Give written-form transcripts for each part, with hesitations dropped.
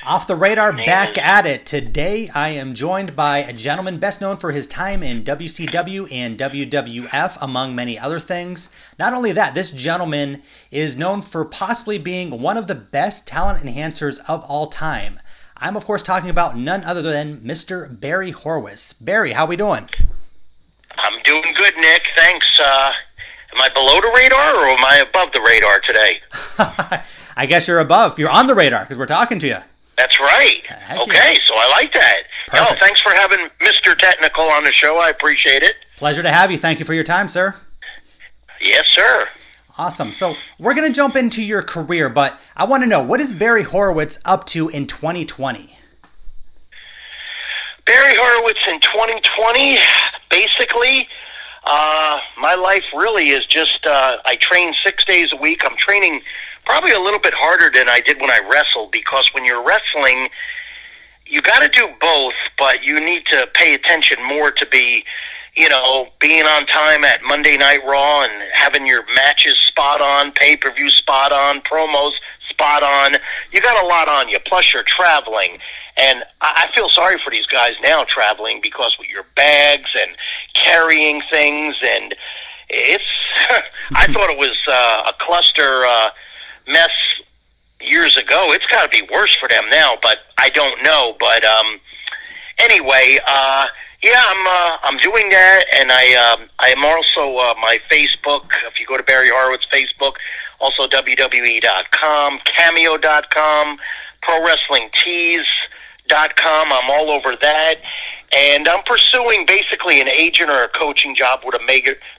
Off the radar, back at it. Today, I am joined by a gentleman best known for his time in WCW and WWF, among many other things. Not only that, this gentleman is known for possibly being one of the best talent enhancers of all time. I'm, of course, talking about none other than Mr. Barry Horowitz. Barry, how we doing? I'm doing good, Nick. Thanks. Am I below the radar or am I above the radar today? I guess you're above. You're on the radar because we're talking to you. That's right. Okay, so I like that. Perfect. No, thanks for having Mr. Technical on the show. I appreciate it. Pleasure to have you. Thank you for your time, sir. Yes, sir. Awesome. So we're going to jump into your career, but I want to know, what is Barry Horowitz up to in 2020? Barry Horowitz in 2020, basically, my life really is just, I train 6 days a week. I'm training probably a little bit harder than I did when I wrestled, because when you're wrestling, you got to do both, but you need to pay attention more to be, being on time at Monday Night Raw and having your matches spot on, pay-per-view spot on, promos spot on. You got a lot on you, plus you're traveling. And I feel sorry for these guys now traveling, because with your bags and carrying things, and it's, I thought it was a cluster mess years ago. It's got to be worse for them now, but I don't know. But anyway, I'm doing that, and I am also my Facebook. If you go to Barry Horowitz Facebook, also WWE.com, Cameo.com, ProWrestlingTees.com. I'm all over that, and I'm pursuing basically an agent or a coaching job with a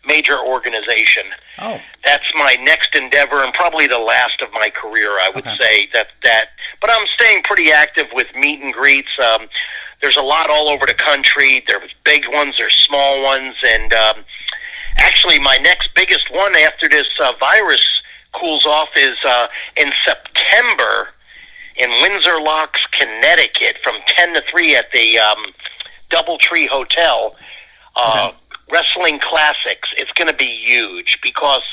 major organization. Oh, that's my next endeavor, and probably the last of my career, I would say. That. But I'm staying pretty active with meet and greets. There's a lot all over the country. There's big ones, there's small ones, and actually my next biggest one after this virus cools off is in September in Windsor Locks, Connecticut, from 10 to 3 at the Doubletree Hotel. Wrestling Classics. It's going to be huge because,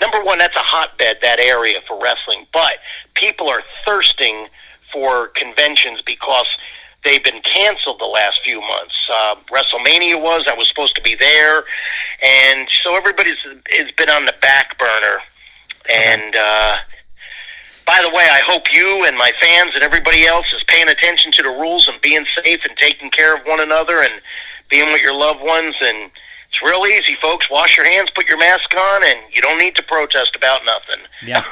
number one, that's a hotbed, that area, for wrestling. But people are thirsting for conventions because they've been canceled the last few months. WrestleMania I was supposed to be there. And so everybody's been on the back burner. And by the way, I hope you and my fans and everybody else is paying attention to the rules and being safe and taking care of one another and being with your loved ones. And it's real easy, folks. Wash your hands, put your mask on, and you don't need to protest about nothing. Yeah,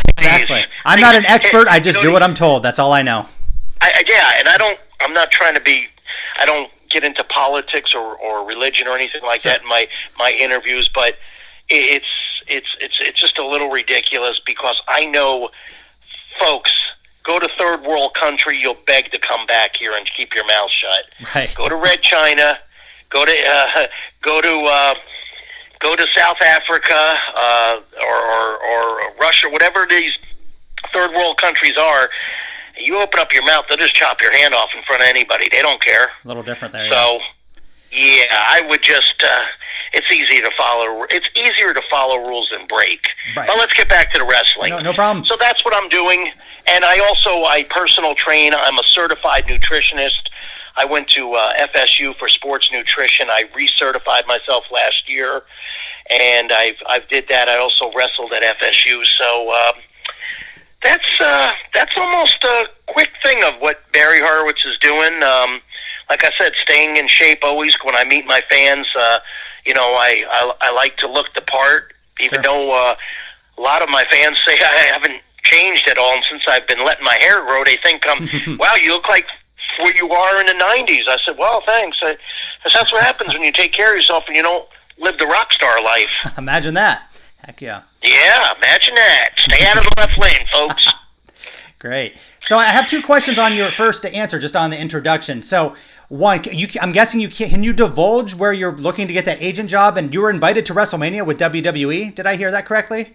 exactly. I'm not an expert. I just do what I'm told. That's all I know. And I'm not trying to be, I don't get into politics or religion or anything like that in my interviews, but it's just a little ridiculous, because I know, folks, go to third world country, you'll beg to come back here and keep your mouth shut. Right. Go to Red China, go to South Africa or Russia, whatever these third world countries are. You open up your mouth, they'll just chop your hand off in front of anybody. They don't care. A little different there. So, I would just. It's easy to follow. It's easier to follow rules than break. Right. But let's get back to the wrestling. No problem. So that's what I'm doing, and I personal train. I'm a certified nutritionist. I went to FSU for sports nutrition. I recertified myself last year, and I've did that. I also wrestled at FSU. So that's almost a quick thing of what Barry Horowitz is doing. Like I said, staying in shape always. When I meet my fans, I like to look the part, even though a lot of my fans say I haven't changed at all. And since I've been letting my hair grow, they think wow, you look like where you are in the 90s. I said, well, thanks. That's what happens when you take care of yourself and you don't live the rock star life. Imagine that. Heck yeah. Yeah, imagine that. Stay out of the left lane, folks. Great. So I have two questions on your first to answer, just on the introduction. So one, I'm guessing can you divulge where you're looking to get that agent job, and you were invited to WrestleMania with WWE? Did I hear that correctly?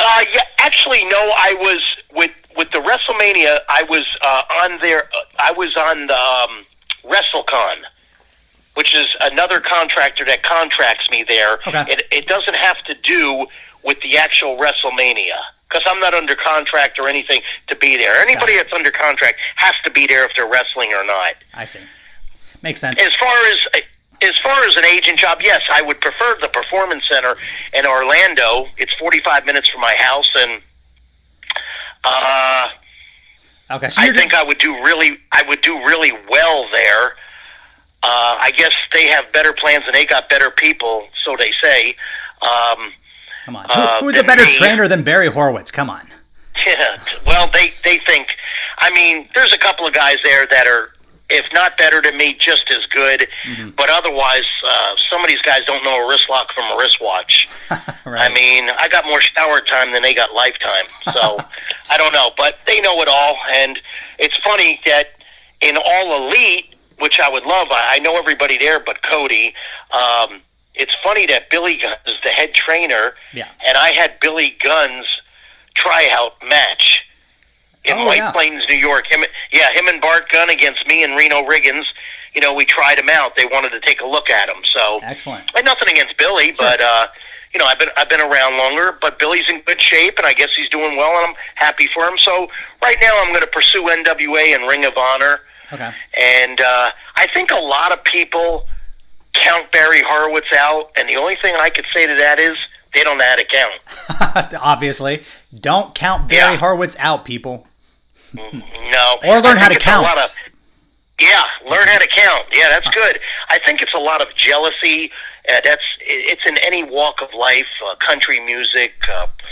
Yeah, actually, no. I was with the WrestleMania. I was on there. I was on the WrestleCon, which is another contractor that contracts me there. Okay. It doesn't have to do with the actual WrestleMania. because I'm not under contract or anything to be there. Anybody that's under contract has to be there if they're wrestling or not. I see. Makes sense. As far as an agent job, yes, I would prefer the Performance Center in Orlando. It's 45 minutes from my house, and okay, so I think I would do really well there. I guess they have better plans and they got better people, so they say. Come on, who's a better trainer than Barry Horowitz? Come on. Yeah, well, they think. I mean, there's a couple of guys there that are, if not better than me, just as good. Mm-hmm. But otherwise, some of these guys don't know a wrist lock from a wristwatch. Right. I mean, I got more shower time than they got lifetime. So, I don't know. But they know it all. And it's funny that in All Elite, which I would love, I know everybody there but Cody. It's funny that Billy Gunn is the head trainer. Yeah. And I had Billy Gunn's tryout match in White Plains, New York. Him and Bart Gunn against me and Reno Riggins. You know, we tried him out. They wanted to take a look at him. So excellent. And nothing against Billy, but you know, I've been around longer. But Billy's in good shape, and I guess he's doing well, and I'm happy for him. So right now, I'm going to pursue NWA and Ring of Honor. Okay. And I think a lot of people count Barry Horowitz out, and the only thing I could say to that is they don't know how to count. Obviously. Don't count Barry Horowitz out, people. No. Or learn how to count. Learn how to count. Yeah, that's good. I think it's a lot of jealousy. It's in any walk of life, country music,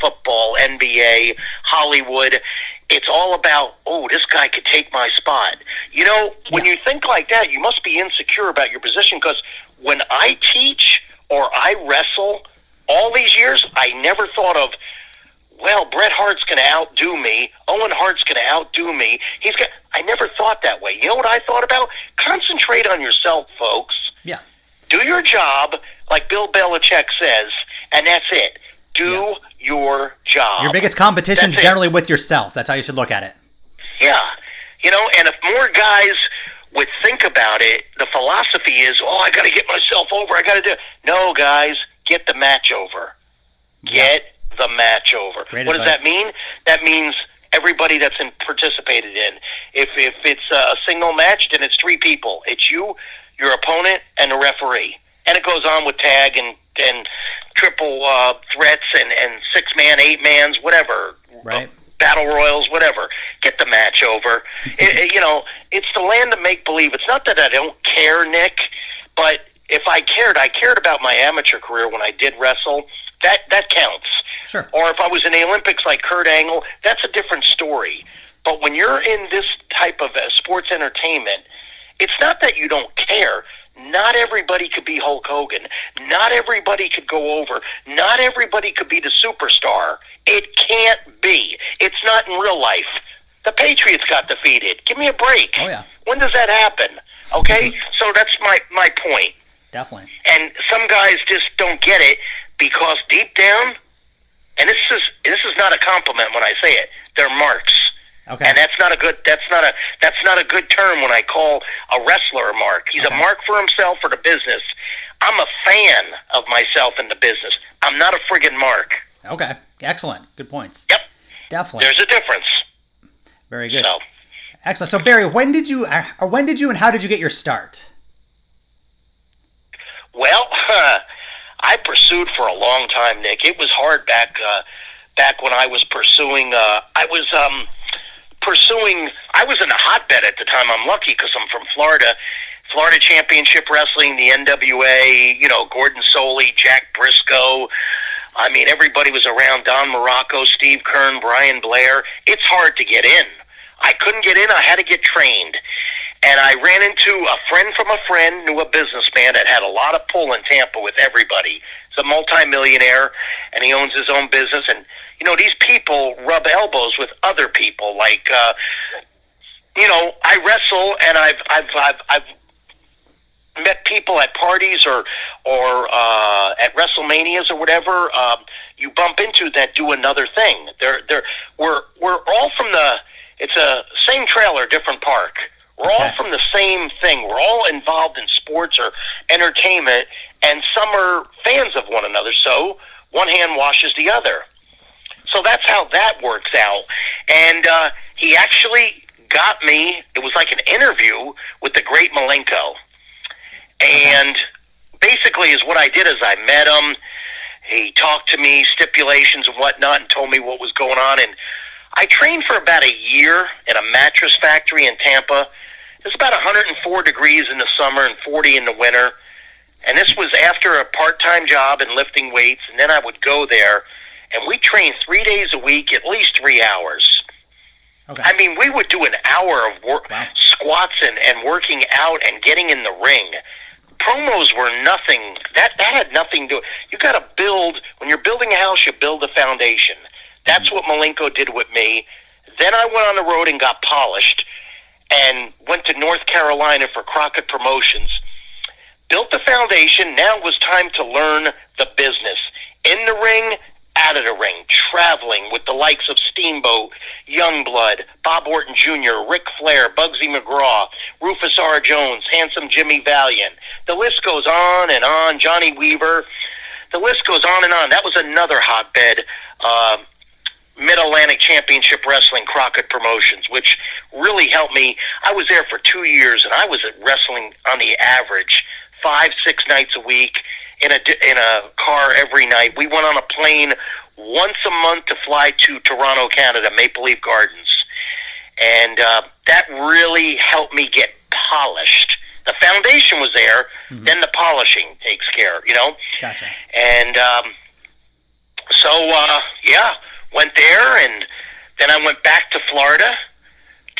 football, NBA, Hollywood. It's all about, this guy could take my spot. You know, when you think like that, you must be insecure about your position, because when I teach or I wrestle all these years, I never thought of, well, Bret Hart's going to outdo me. Owen Hart's going to outdo me. I never thought that way. You know what I thought about? Concentrate on yourself, folks. Yeah. Do your job, like Bill Belichick says, and that's it. Do your job. Your biggest competition is generally with yourself. That's how you should look at it. Yeah. You know, and if more guys would think about it, the philosophy is, I got to get myself over. I got to do it. No, guys, get the match over. Get the match over. Great what advice. Does that mean? That means everybody that's participated in. If it's a single match, then it's 3 people. It's you, your opponent, and the referee. And it goes on with tag and triple threats and 6-man, 8-mans, whatever. Right. Battle royals, whatever. Get the match over. You know, it's the land of make-believe. It's not that I don't care, Nick, but if I cared about my amateur career when I did wrestle. That counts. Sure. Or if I was in the Olympics like Kurt Angle, that's a different story. But when you're in this type of sports entertainment, it's not that you don't care. Not everybody could be Hulk Hogan. Not everybody could go over. Not everybody could be the superstar. It can't be. It's not in real life. The Patriots got defeated. Give me a break. Oh, yeah. When does that happen? Okay? Mm-hmm. So that's my point. Definitely. And some guys just don't get it because deep down, and this is not a compliment when I say it, they're marks. Okay. And that's not a good term when I call a wrestler a mark. He's a mark for himself or the business. I'm a fan of myself in the business. I'm not a friggin' mark. Okay. Excellent. Good points. Yep. Definitely. There's a difference. Very good. So. Excellent. So Barry, when did you and how did you get your start? Well, I pursued for a long time, Nick. It was hard back when I was pursuing. I was in a hotbed at the time. I'm lucky because I'm from Florida. Florida Championship Wrestling, the NWA, you know, Gordon Soley, Jack Briscoe. I mean, everybody was around. Don Morocco, Steve Kern, Brian Blair. It's hard to get in. I couldn't get in. I had to get trained. And I ran into a friend from a friend, knew a businessman that had a lot of pull in Tampa with everybody. He's a multimillionaire, and he owns his own business. And, you know, these people rub elbows with other people. Like, you know, I wrestle, and I've met people at parties or at WrestleManias or whatever. You bump into that do another thing. We're all from it's a same trailer, different park. We're all from the same thing. We're all involved in sports or entertainment, and some are fans of one another, so one hand washes the other. So that's how that works out. And he actually got me, it was like an interview with the great Malenko. And basically is what I did is I met him. He talked to me, stipulations and whatnot, and told me what was going on. And I trained for about a year in a mattress factory in Tampa. It was about 104 degrees in the summer and 40 in the winter. And this was after a part-time job in lifting weights. And then I would go there, and we trained 3 days a week, at least 3 hours. Okay. I mean, we would do an hour of work, squats and working out and getting in the ring. Promos were nothing. That had nothing to do. You got to build. When you're building a house, you build a foundation. That's what Malenko did with me. Then I went on the road and got polished, and went to North Carolina for Crockett Promotions. Built the foundation. Now it was time to learn the business. In the ring, out of the ring, traveling with the likes of Steamboat, Youngblood, Bob Orton Jr., Ric Flair, Bugsy McGraw, Rufus R. Jones, Handsome Jimmy Valiant. The list goes on and on. Johnny Weaver. The list goes on and on. That was another hotbed. Mid-Atlantic Championship Wrestling, Crockett Promotions, which really helped me. I was there for 2 years, and I was at wrestling on the average 5-6 nights a week in a car every night. We went on a plane once a month to fly to Toronto, Canada, Maple Leaf Gardens. And that really helped me get polished. The foundation was there, then the polishing takes care, you know? Gotcha. And went there, and then I went back to Florida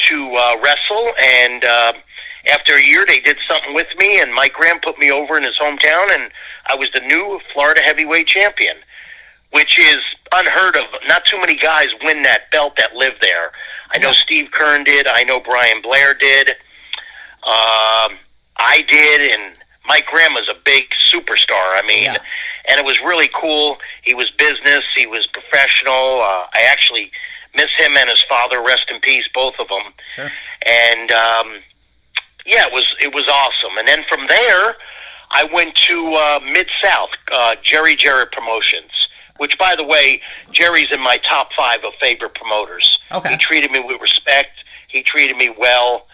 to wrestle, and after a year they did something with me, and Mike Graham put me over in his hometown, and I was the new Florida heavyweight champion, which is unheard of. Not too many guys win that belt that live there. I know Steve Kern did. I know Brian Blair did. I did, and Mike Graham was a big superstar. I mean, and it was really cool. He was business. He was professional. I actually miss him and his father. Rest in peace, both of them. Sure. And it was awesome. And then from there, I went to Mid-South, Jerry Jarrett Promotions, which, by the way, Jerry's in my top 5 of favorite promoters. Okay. He treated me with respect. He treated me well.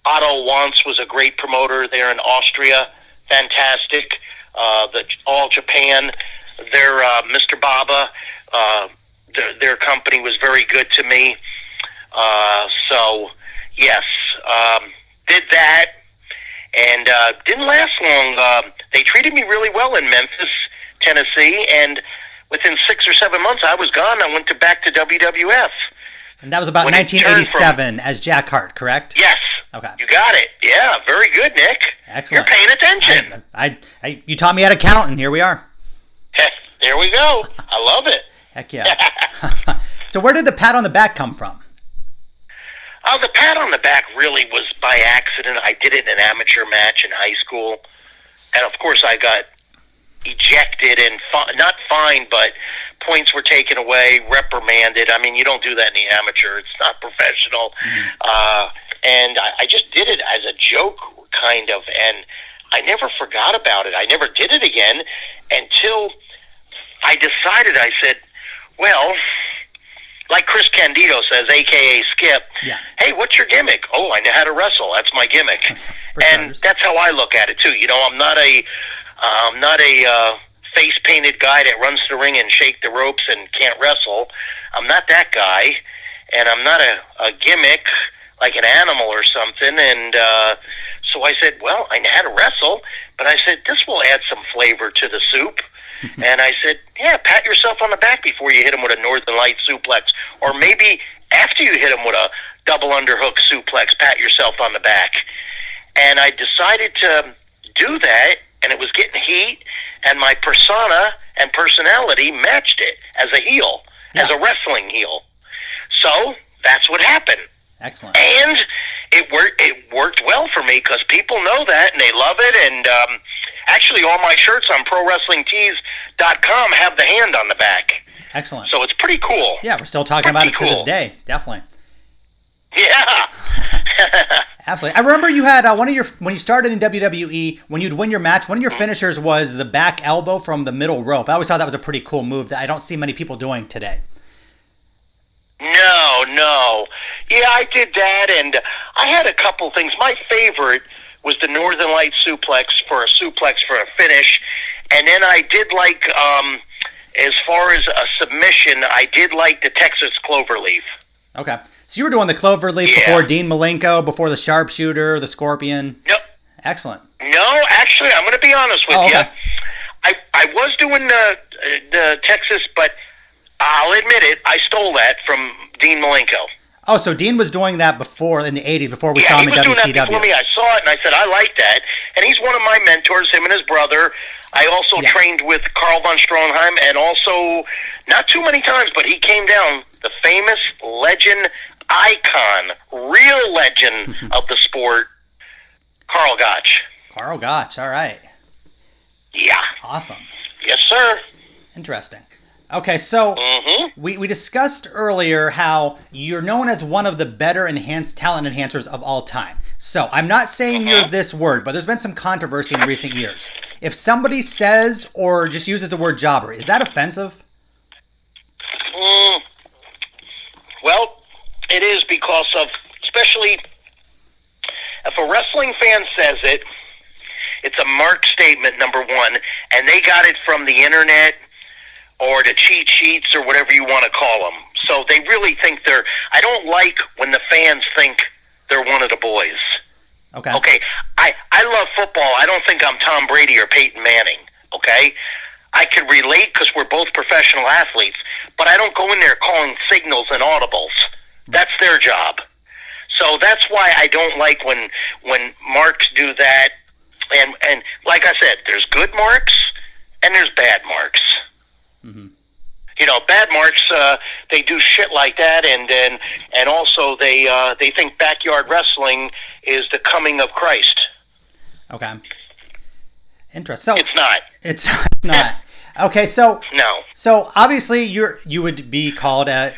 Otto Wantz was a great promoter there in Austria. Fantastic. The All Japan, their Mr. Baba, their company was very good to me. Did that, and didn't last long. They treated me really well in Memphis, Tennessee, and within 6 or 7 months, I was gone. I went back to WWF. And that was about 1987 as Jack Hart, correct? Yes. Okay. You got it. Yeah, very good, Nick. Excellent. You're paying attention. You taught me how to count, and here we are. There we go. I love it. Heck yeah. So where did the pat on the back come from? The pat on the back really was by accident. I did it in an amateur match in high school. And, of course, I got ejected and not fined, but points were taken away, reprimanded. I mean, you don't do that in the amateur. It's not professional. And I just did it as a joke, kind of, and I never forgot about it. I never did it again until I decided, I said, well, like Chris Candido says, a.k.a. Skip, hey, what's your gimmick? Oh, I know how to wrestle. That's my gimmick. And that's how I look at it, too. You know, I'm not a face-painted guy that runs to the ring and shake the ropes and can't wrestle. I'm not that guy, and I'm not a gimmick like an animal or something. And so I said, well, I know how to wrestle, but I said, this will add some flavor to the soup. And I said, yeah, pat yourself on the back before you hit him with a Northern Light suplex. Or maybe after you hit him with a double underhook suplex, pat yourself on the back. And I decided to do that, and it was getting heat, and my persona and personality matched it as a heel, as a wrestling heel. So that's what happened. Excellent. And it worked well for me because people know that, and they love it. And actually, all my shirts on ProWrestlingTees.com have the hand on the back. Excellent. So it's pretty cool. Yeah, we're still talking about it to this day. Definitely. Yeah. Absolutely. I remember you had when you started in WWE, when you'd win your match, one of your finishers was the back elbow from the middle rope. I always thought that was a pretty cool move that I don't see many people doing today. No, no. Yeah, I did that, and I had a couple things. My favorite was the Northern Light suplex for a finish, and then I did like, as far as a submission, I did like the Texas Cloverleaf. Okay. So you were doing the Cloverleaf before Dean Malenko, before the Sharpshooter, the Scorpion? Nope. Excellent. No, actually, I'm going to be honest with you. I was doing the Texas, but I'll admit it, I stole that from Dean Malenko. Oh, so Dean was doing that before in the 80s, before we saw him in WCW. Yeah, he was doing that before me. I saw it, and I said, I like that. And he's one of my mentors, him and his brother. I also trained with Carl von Strongheim, and also, not too many times, but he came down, the famous legend, icon, real legend of the sport, Carl Gotch. Carl Gotch, all right. Yeah. Awesome. Yes, sir. Interesting. Okay, so we discussed earlier how you're known as one of the better talent enhancers of all time. So I'm not saying you're this word, but there's been some controversy in recent years. If somebody says or just uses the word jobber, is that offensive? Well, it is because of, especially if a wrestling fan says it, it's a marked statement, number one, and they got it from the internet or the cheat sheets or whatever you want to call them. So they really think I don't like when the fans think they're one of the boys. Okay. Okay, I love football. I don't think I'm Tom Brady or Peyton Manning, okay? I can relate because we're both professional athletes, but I don't go in there calling signals and audibles. That's their job. So that's why I don't like when marks do that. And like I said, there's good marks and there's bad marks. You know, bad marks, they do shit like that, and also they think backyard wrestling is the coming of Christ. Okay. Interesting. So it's not. It's not. Okay, so no. So obviously you would be called a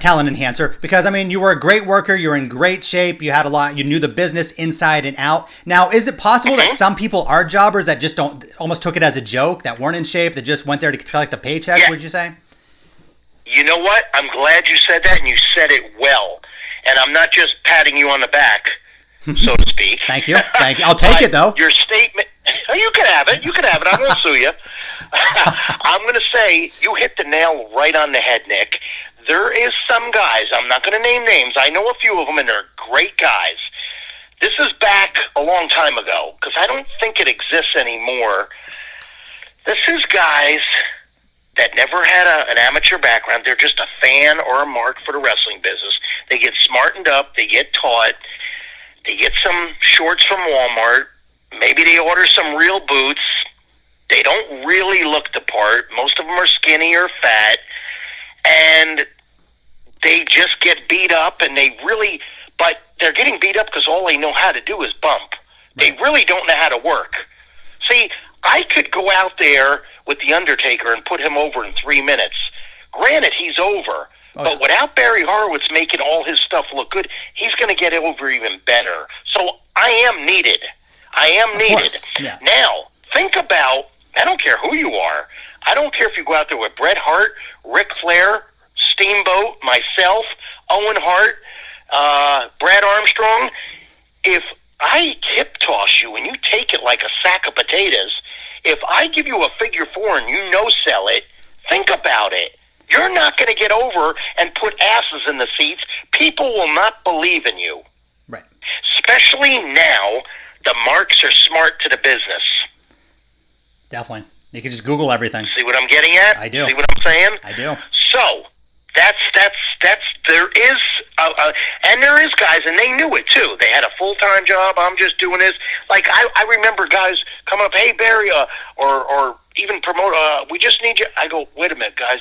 talent enhancer because I mean you were a great worker, you were in great shape, you had a lot, you knew the business inside and out. Now, is it possible that some people are jobbers that just almost took it as a joke, that weren't in shape, that just went there to collect a paycheck? Yeah. Would you say? You know what? I'm glad you said that, and you said it well. And I'm not just patting you on the back, so to speak. Thank you. Thank you. I'll take it though. Your statement. You can have it. You can have it. I won't sue you. I'm going to say you hit the nail right on the head, Nick. There is some guys, I'm not going to name names, I know a few of them, and they're great guys. This is back a long time ago, because I don't think it exists anymore. This is guys that never had an amateur background. They're just a fan or a mark for the wrestling business. They get smartened up, they get taught, they get some shorts from Walmart, maybe they order some real boots. They don't really look the part. Most of them are skinny or fat, and they just get beat up, and but they're getting beat up because all they know how to do is bump. They really don't know how to work. See, I could go out there with The Undertaker and put him over in 3 minutes. Granted, he's over, but without Barry Horowitz making all his stuff look good, he's going to get over even better. So I am needed. I am needed. Yeah. Now, think about, I don't care who you are. I don't care if you go out there with Bret Hart, Ric Flair, Steamboat, myself, Owen Hart, Brad Armstrong. If I hip toss you and you take it like a sack of potatoes, if I give you a figure four and you no-sell it, think about it. You're not going to get over and put asses in the seats. People will not believe in you. Right. Especially now, the marks are smart to the business. Definitely. You can just Google everything. See what I'm getting at? I do. See what I'm saying? I do. So, there is, and there is guys, and they knew it too. They had a full-time job. I'm just doing this. Like, I remember guys coming up, hey, Barry, or even promote, we just need you. I go, wait a minute, guys.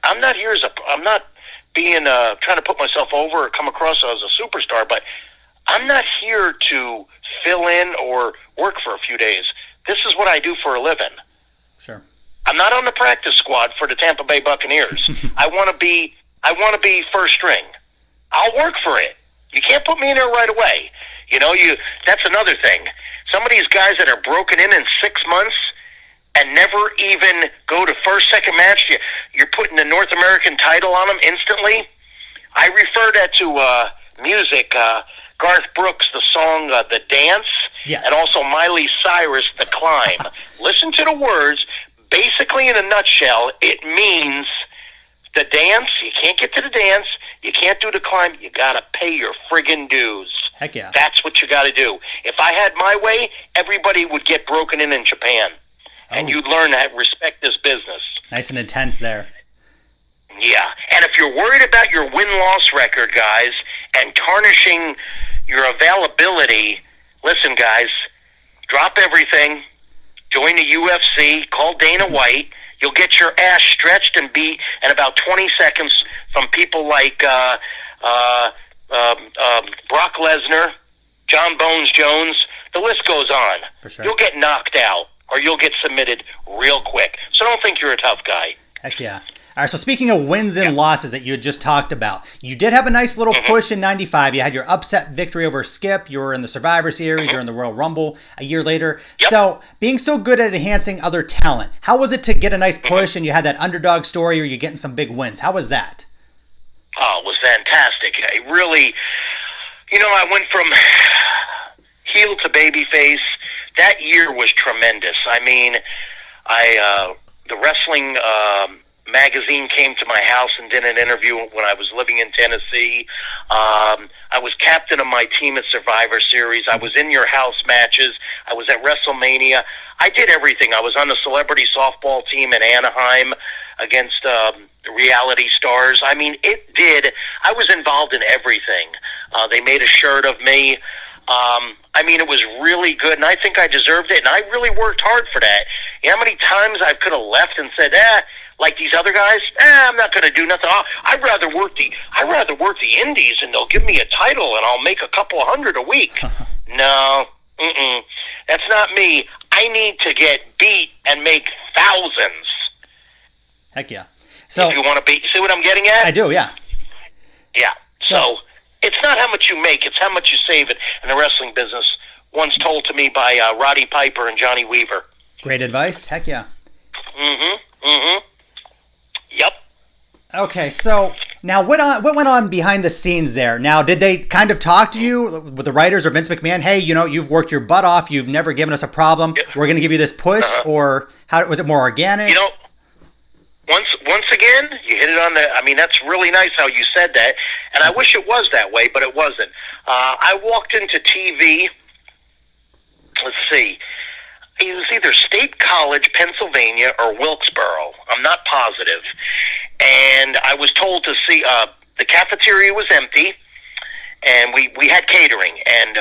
I'm not here I'm not being, trying to put myself over or come across as a superstar, but I'm not here to fill in or work for a few days. This is what I do for a living. Sure. I'm not on the practice squad for the Tampa Bay Buccaneers. I want to be first string. I'll work for it. You can't put me in there right away. You know, that's another thing. Some of these guys that are broken in 6 months and never even go to first, second match, you're putting the North American title on them instantly. I refer that to music. Garth Brooks, the song The Dance, yes. and also Miley Cyrus, The Climb. Listen to the words. Basically, in a nutshell, it means the dance, you can't get to the dance, you can't do the climb, you got to pay your friggin' dues. Heck yeah. That's what you got to do. If I had my way, everybody would get broken in Japan. And you'd learn to respect this business. Nice and intense there. Yeah. And if you're worried about your win-loss record, guys, and tarnishing your availability, listen, guys, drop everything, join the UFC, call Dana White. You'll get your ass stretched and beat in about 20 seconds from people like Brock Lesnar, John Bones Jones. The list goes on. For sure. You'll get knocked out or you'll get submitted real quick. So don't think you're a tough guy. Heck yeah. All right, so speaking of wins and losses that you had just talked about, you did have a nice little push in 95. You had your upset victory over Skip. You were in the Survivor Series. You're in the Royal Rumble a year later. Yep. So being so good at enhancing other talent, how was it to get a nice push and you had that underdog story or you're getting some big wins? How was that? Oh, it was fantastic. It really, I went from heel to babyface. That year was tremendous. I mean, the wrestling magazine came to my house and did an interview when I was living in Tennessee. I was captain of my team at Survivor Series. I was in your house matches. I was at WrestleMania. I did everything. I was on the celebrity softball team in Anaheim against reality stars. I mean, I was involved in everything. They made a shirt of me. It was really good, and I think I deserved it, and I really worked hard for that. You know how many times I could have left and said, like these other guys, I'm not going to do nothing. I'd rather work the indies, and they'll give me a title, and I'll make a couple of $100 a week. No, that's not me. I need to get beat and make thousands. Heck yeah. So if you want to beat, see what I'm getting at? I do, yeah. Yeah. So it's not how much you make; it's how much you save it in the wrestling business. Once told to me by Roddy Piper and Johnny Weaver. Great advice. Heck yeah. Yep. Okay, so now what went on behind the scenes there? Now, did they kind of talk to you with the writers or Vince McMahon? Hey, you've worked your butt off. You've never given us a problem. We're going to give you this push, or how was it more organic? Once again, you hit it on the. That's really nice how you said that, and I wish it was that way, but it wasn't. I walked into TV. Let's see. It was either State College, Pennsylvania, or Wilkesboro. I'm not positive. And I was told to see the cafeteria was empty, and we had catering. And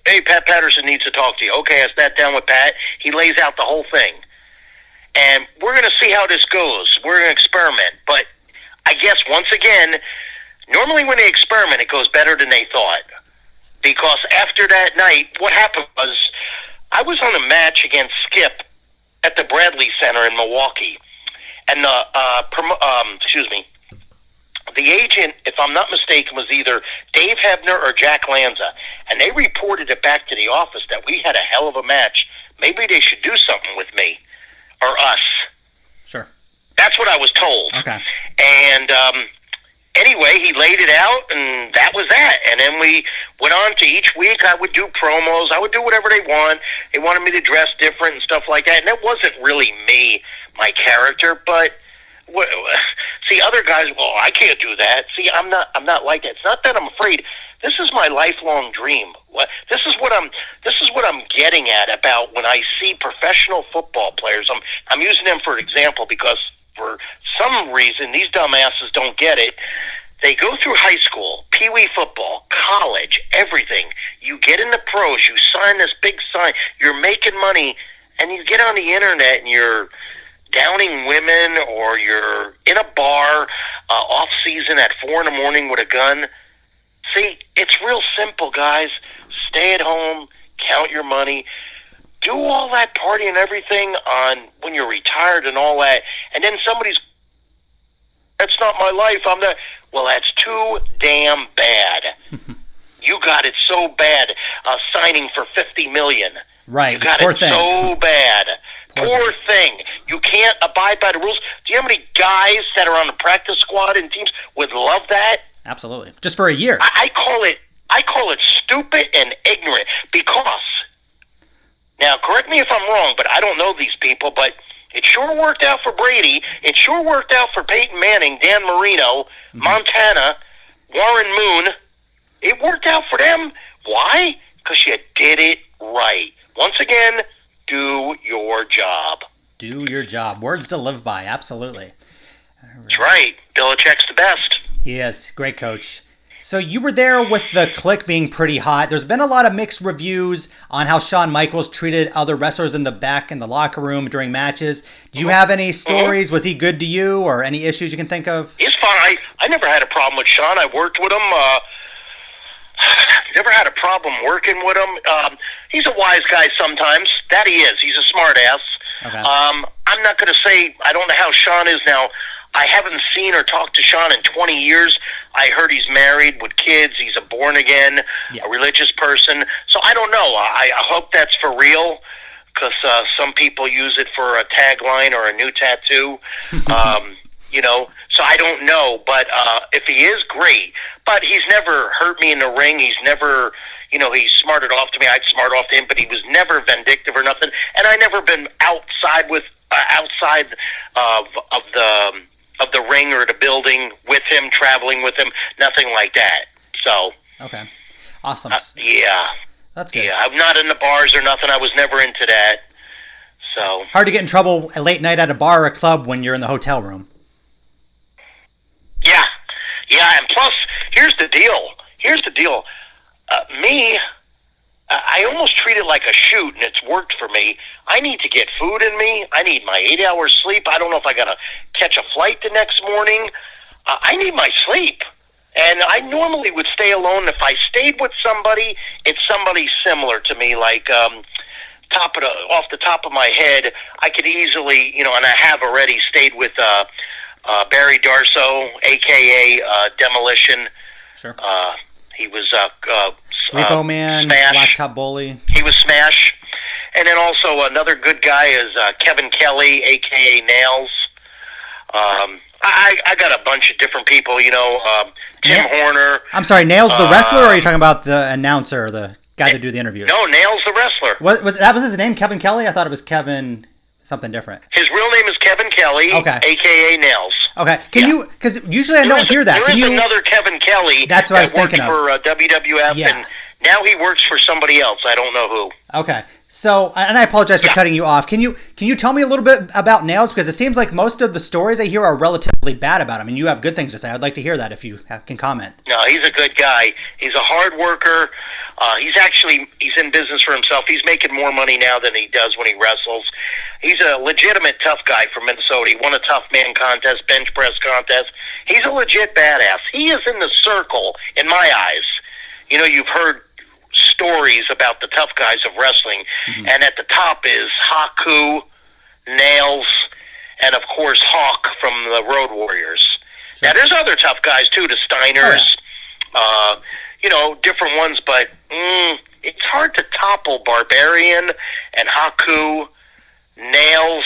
hey, Pat Patterson needs to talk to you. Okay, I sat down with Pat. He lays out the whole thing. And we're going to see how this goes. We're going to experiment. But I guess, once again, normally when they experiment, it goes better than they thought. Because after that night, what happened was I was on a match against Skip at the Bradley Center in Milwaukee. And the agent, if I'm not mistaken, was either Dave Hebner or Jack Lanza. And they reported it back to the office that we had a hell of a match. Maybe they should do something with me. Or us. Sure. That's what I was told. Okay. And anyway, he laid it out, and that was that. And then we went on to each week. I would do promos. I would do whatever they want. They wanted me to dress different and stuff like that. And that wasn't really me, my character. But see, other guys, well, I can't do that. See, I'm not like that. It's not that I'm afraid. This is my lifelong dream. This is what I'm getting at about when I see professional football players. I'm using them for example because for some reason these dumbasses don't get it. They go through high school, pee-wee football, college, everything. You get in the pros, you sign this big sign, you're making money, and you get on the internet and you're downing women or you're in a bar off season at 4 a.m. with a gun. See, it's real simple, guys. Stay at home, count your money, do all that party and everything on when you're retired and all that, and then that's not my life. Well, that's too damn bad. You got it so bad, signing for $50 million. Right. You got Poor it thing. so bad. Poor thing. You can't abide by the rules. Do you know how many guys that are on the practice squad and teams would love that? Absolutely. Just for a year. I call it stupid and ignorant because, now correct me if I'm wrong, but I don't know these people, but it sure worked out for Brady. It sure worked out for Peyton Manning, Dan Marino, Montana, Warren Moon. It worked out for them. Why? Because you did it right. Once again, do your job. Do your job. Words to live by. Absolutely. That's right. Belichick's the best. He is. Great coach. So you were there with the Clique being pretty hot. There's been a lot of mixed reviews on how Shawn Michaels treated other wrestlers in the back in the locker room during matches. Do you have any stories? Was he good to you, or any issues you can think of? He's fine. I never had a problem with Shawn. I worked with him. Never had a problem working with him. He's a wise guy sometimes. That he is. He's a smart ass. Okay. I'm not going to say I don't know how Shawn is now. I haven't seen or talked to Shawn in 20 years. I heard he's married with kids. He's a born-again, a religious person. So I don't know. I hope that's for real, because some people use it for a tagline or a new tattoo. You know, so I don't know. But if he is, great. But he's never hurt me in the ring. He's never, you know, he smarted off to me. I'd smart off to him, but he was never vindictive or nothing. And I never been outside of the ring or the building with him, traveling with him, nothing like that. So okay, awesome. Yeah, that's good. Yeah, I'm not in the bars or nothing. I was never into that. So hard to get in trouble late night at a bar or a club when you're in the hotel room. Yeah, and plus, here's the deal. I almost treat it like a shoot, and it's worked for me. I need to get food in me. I need my 8 hours sleep. I don't know if I got to catch a flight the next morning. I need my sleep. And I normally would stay alone. If I stayed with somebody, it's somebody similar to me. Like off the top of my head, I could easily, you know, and I have already stayed with Barry Darso, a.k.a. Demolition. Sure. He was Repo Man, Smash. Blacktop Bully. He was Smash. And then also another good guy is Kevin Kelly, a.k.a. Nails. I got a bunch of different people, you know, Tim Horner. I'm sorry, Nails the wrestler, or are you talking about the announcer, the guy that do the interviews? No, Nails the wrestler. That was his name, Kevin Kelly? I thought it was Kevin something different. His real name is Kevin Kelly, a.k.a. Nails. Okay. Can you, because usually I don't hear that. There is another Kevin Kelly that's what I was thinking for WWF, and now he works for somebody else. I don't know who. Okay. So, and I apologize for cutting you off. Can you tell me a little bit about Nails? Because it seems like most of the stories I hear are relatively bad about him, and you have good things to say. I'd like to hear that if you can comment. No, he's a good guy. He's a hard worker. He's in business for himself. He's making more money now than he does when he wrestles. He's a legitimate tough guy from Minnesota. He won a tough man contest, bench press contest. He's a legit badass. He is in the circle, in my eyes. You know, you've heard stories about the tough guys of wrestling, and at the top is Haku, Nails, and of course Hawk from the Road Warriors. Sure. Now there's other tough guys too, the Steiners, you know, different ones, but it's hard to topple Barbarian and Haku, Nails,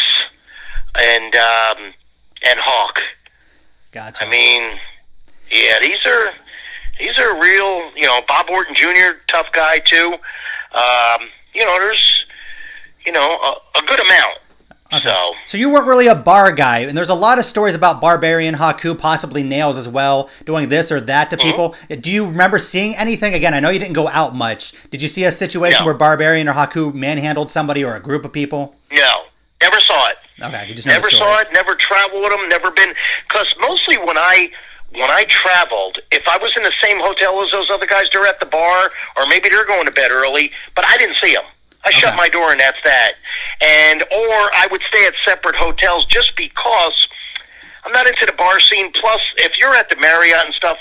and Hawk. Gotcha. I mean, yeah, these are real, you know, Bob Orton Jr., tough guy too. You know, there's, you know, a good amount. Okay. So you weren't really a bar guy, and there's a lot of stories about Barbarian, Haku, possibly Nails as well, doing this or that to people. Do you remember seeing anything? Again, I know you didn't go out much. Did you see a situation where Barbarian or Haku manhandled somebody or a group of people? No, never saw it. Okay, you just know never saw it. Never traveled with them. Never been, because mostly when I traveled, if I was in the same hotel as those other guys, they're at the bar, or maybe they're going to bed early, but I didn't see them. I shut my door and that's that. Or I would stay at separate hotels just because I'm not into the bar scene. Plus, if you're at the Marriott and stuff,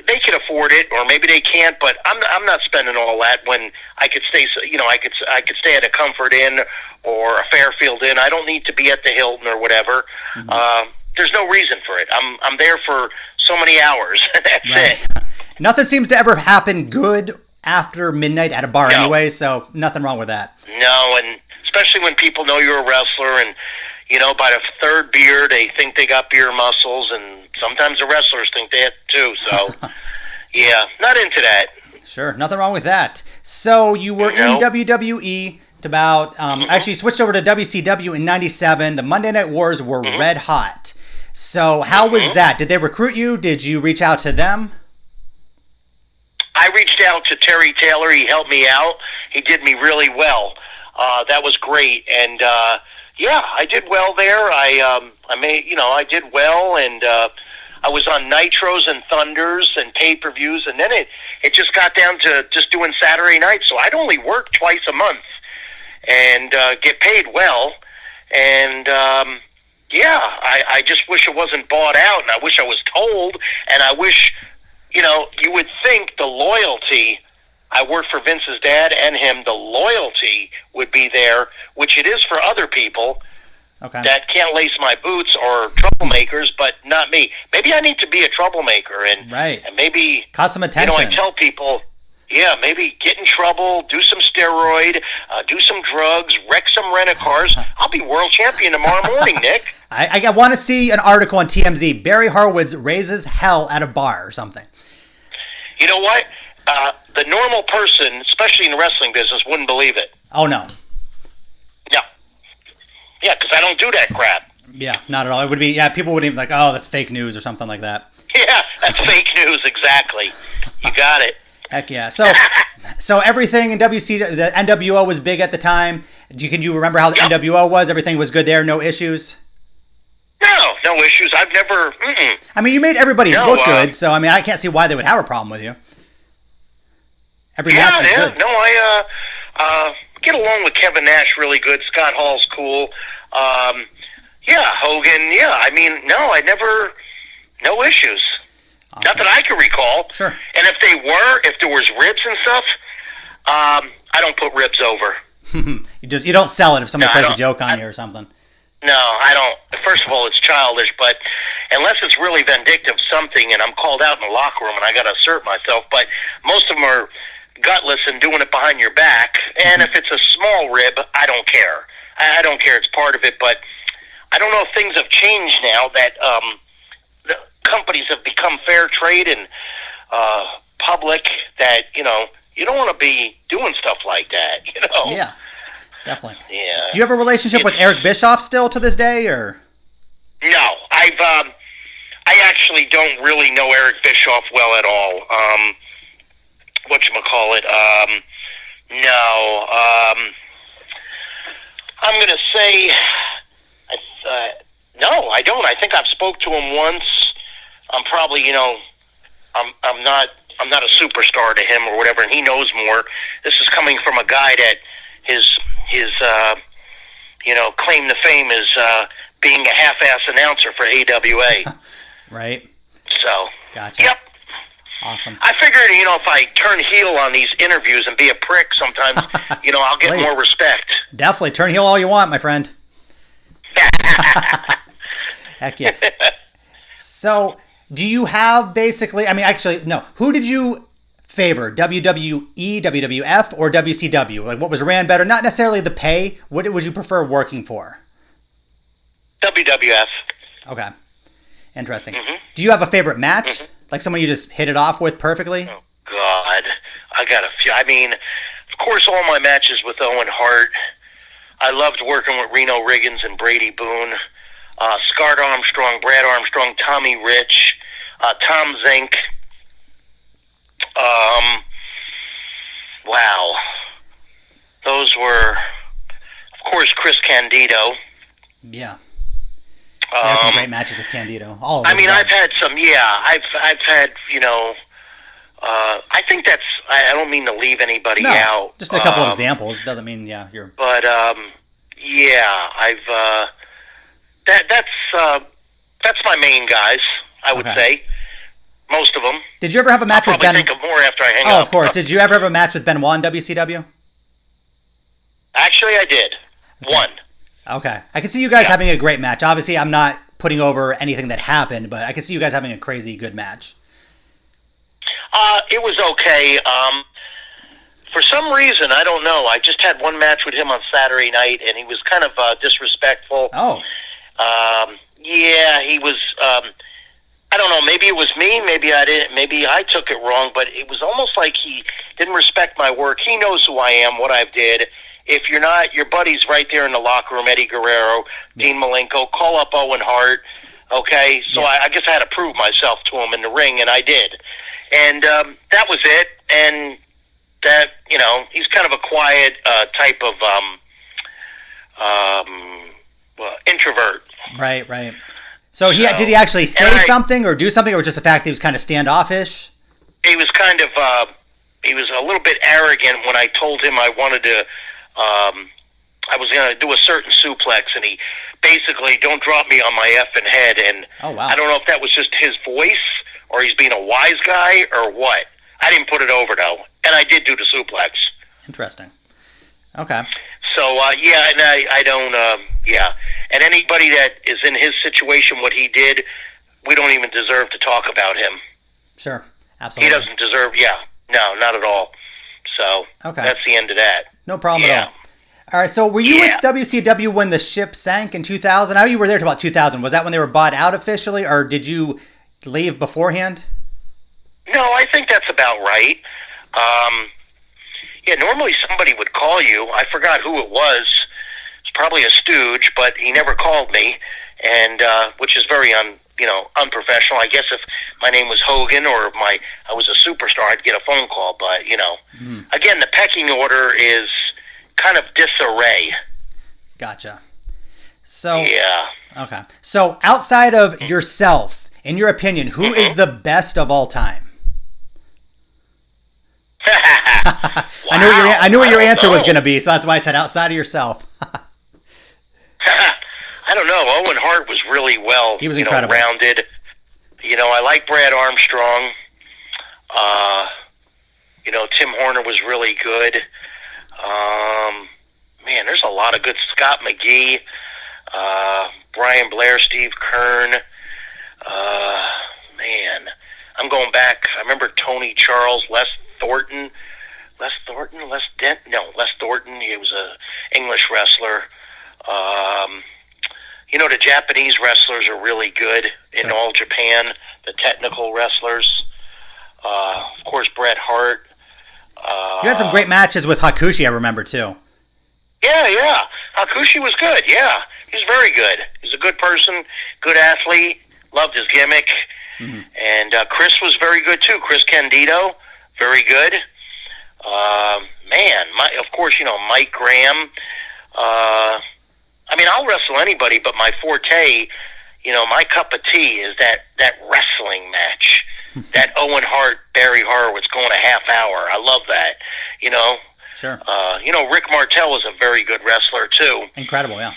they can afford it, or maybe they can't. But I'm not spending all that when I could stay. You know, I could stay at a Comfort Inn or a Fairfield Inn. I don't need to be at the Hilton or whatever. There's no reason for it. I'm there for so many hours. That's it. Nothing seems to ever happen good after midnight at a bar anyway, so nothing wrong with that. No, and especially when people know you're a wrestler and, By the third beer, they think they got beer muscles, and sometimes the wrestlers think they have too. So, yeah, not into that. Sure, nothing wrong with that. So you were in WWE to about, actually switched over to WCW in '97. The Monday Night Wars were red hot. So how was that? Did they recruit you? Did you reach out to them? I reached out to Terry Taylor. He helped me out. He did me really well. That was great, and yeah, I did well there. I did well, and I was on Nitros and Thunders and pay-per-views, and then it just got down to just doing Saturday nights. So I'd only work twice a month and get paid well. And yeah, I just wish it wasn't bought out, and I wish I was told, and I wish, you would think the loyalty. I worked for Vince's dad and him. The loyalty would be there, which it is for other people that can't lace my boots or troublemakers, but not me. Maybe I need to be a troublemaker and maybe cause some attention. I tell people, maybe get in trouble, do some steroid, do some drugs, wreck some rent-a-cars. I'll be world champion tomorrow morning, Nick. I want to see an article on TMZ. Barry Horowitz raises hell at a bar or something. You know what? The normal person, especially in the wrestling business, wouldn't believe it. Oh, no. No. Yeah, because I don't do that crap. Yeah, not at all. It would be, people wouldn't even like, oh, that's fake news or something like that. Yeah, that's fake news, exactly. You got it. Heck yeah. So everything in the NWO was big at the time. Can you remember how the NWO was? Everything was good there, no issues? No issues. I've never... I mean, you made everybody look good, so I can't see why they would have a problem with you. Every match was good. No, I get along with Kevin Nash really good. Scott Hall's cool. Hogan. Yeah, I never, no issues. Awesome. Not that I can recall. Sure. And if there was ribs and stuff, I don't put ribs over. You don't sell it if somebody plays a joke on you or something. No, I don't. First of all, it's childish, but unless it's really vindictive something and I'm called out in the locker room and I got to assert myself, but most of them are gutless and doing it behind your back. And if it's a small rib, I don't care. I don't care. It's part of it, but I don't know if things have changed now that the companies have become fair trade and public that, you don't want to be doing stuff like that, Yeah, definitely. Yeah. Do you have a relationship with Eric Bischoff still to this day, or? No, I actually don't really know Eric Bischoff well at all. Whatchamacallit? No. I'm going to say, no, I don't. I think I've spoke to him once. I'm probably, I'm not a superstar to him or whatever, and he knows more. This is coming from a guy that his claim to fame is being a half-ass announcer for AWA. Right. So. Gotcha. Yep. Awesome. I figured, if I turn heel on these interviews and be a prick sometimes, I'll get more respect. Definitely. Turn heel all you want, my friend. Heck yeah. So, do you have basically, no. Who did you favor? WWE, WWF, or WCW? Like, what was ran better? Not necessarily the pay. What would you prefer working for? WWF. Okay. Interesting. Do you have a favorite match? Like someone you just hit it off with perfectly? Oh, God. I got a few. Of course, all my matches with Owen Hart. I loved working with Reno Riggins and Brady Boone. Scott Armstrong, Brad Armstrong, Tommy Rich, Tom Zink. Wow. Those were, of course, Chris Candido. Yeah. That's some great matches with Candido. All of them. I've had some. Yeah, I've had. I think that's. I don't mean to leave anybody out. Just a couple examples doesn't mean you're. But yeah, I've. That's my main guys. I would say. Most of them. Did you ever have a match with Ben? I'll probably think of more after I hang up. Oh, of course. Did you ever have a match with Benoit in WCW? Actually, I did. One. Okay. I can see you guys having a great match. Obviously, I'm not putting over anything that happened, but I can see you guys having a crazy good match. It was okay. For some reason, I don't know. I just had one match with him on Saturday night, and he was kind of disrespectful. Oh. Yeah, he was. I don't know. Maybe it was me. Maybe I didn't. Maybe I took it wrong. But it was almost like he didn't respect my work. He knows who I am, what I've did. If you're not, your buddy's right there in the locker room. Eddie Guerrero, Dean Malenko. Call up Owen Hart. Okay, so I guess I had to prove myself to him in the ring, and I did. And that was it. And that, he's kind of a quiet type of introvert. Right. So did he actually say something or do something, or just the fact that he was kind of standoffish? He was kind of he was a little bit arrogant when I told him I wanted to. I was going to do a certain suplex, and he basically, don't drop me on my effing head. And oh, wow. I don't know if that was just his voice or he's being a wise guy or what. I didn't put it over, though, and I did do the suplex. Interesting. Okay. So, and I don't, and anybody that is in his situation, what he did, we don't even deserve to talk about him. Sure, absolutely. He doesn't deserve, no, not at all. So, that's the end of that. No problem at all. All right, so were you with WCW when the ship sank in 2000? I know you were there till about 2000. Was that when they were bought out officially, or did you leave beforehand? No, I think that's about right. Normally somebody would call you. I forgot who it was. It's probably a stooge, but he never called me, and which is very unprofessional. I guess if my name was Hogan or I was a superstar, I'd get a phone call. But again, the pecking order is kind of disarray. Gotcha. So okay. So outside of yourself, in your opinion, who is the best of all time? Wow. I knew what your answer was going to be, so that's why I said outside of yourself. I don't know. Owen Hart was really He was incredible. Rounded. I like Brad Armstrong. Tim Horner was really good. Man, there's a lot of good. Scott McGee, Brian Blair, Steve Kern. Man, I'm going back. I remember Tony Charles, Les Thornton. Les Thornton. He was a English wrestler. The Japanese wrestlers are really good in All Japan. The technical wrestlers. Of course, Bret Hart. You had some great matches with Hakushi, I remember, too. Yeah. Hakushi was good, yeah. He's very good. He's a good person, good athlete, loved his gimmick. Mm-hmm. And Chris was very good, too. Chris Candido, very good. Of course, Mike Graham. I'll wrestle anybody, but my forte, my cup of tea is that wrestling match. That Owen Hart, Barry Horowitz going a half hour. I love that, Sure. Rick Martel was a very good wrestler, too. Incredible, yeah.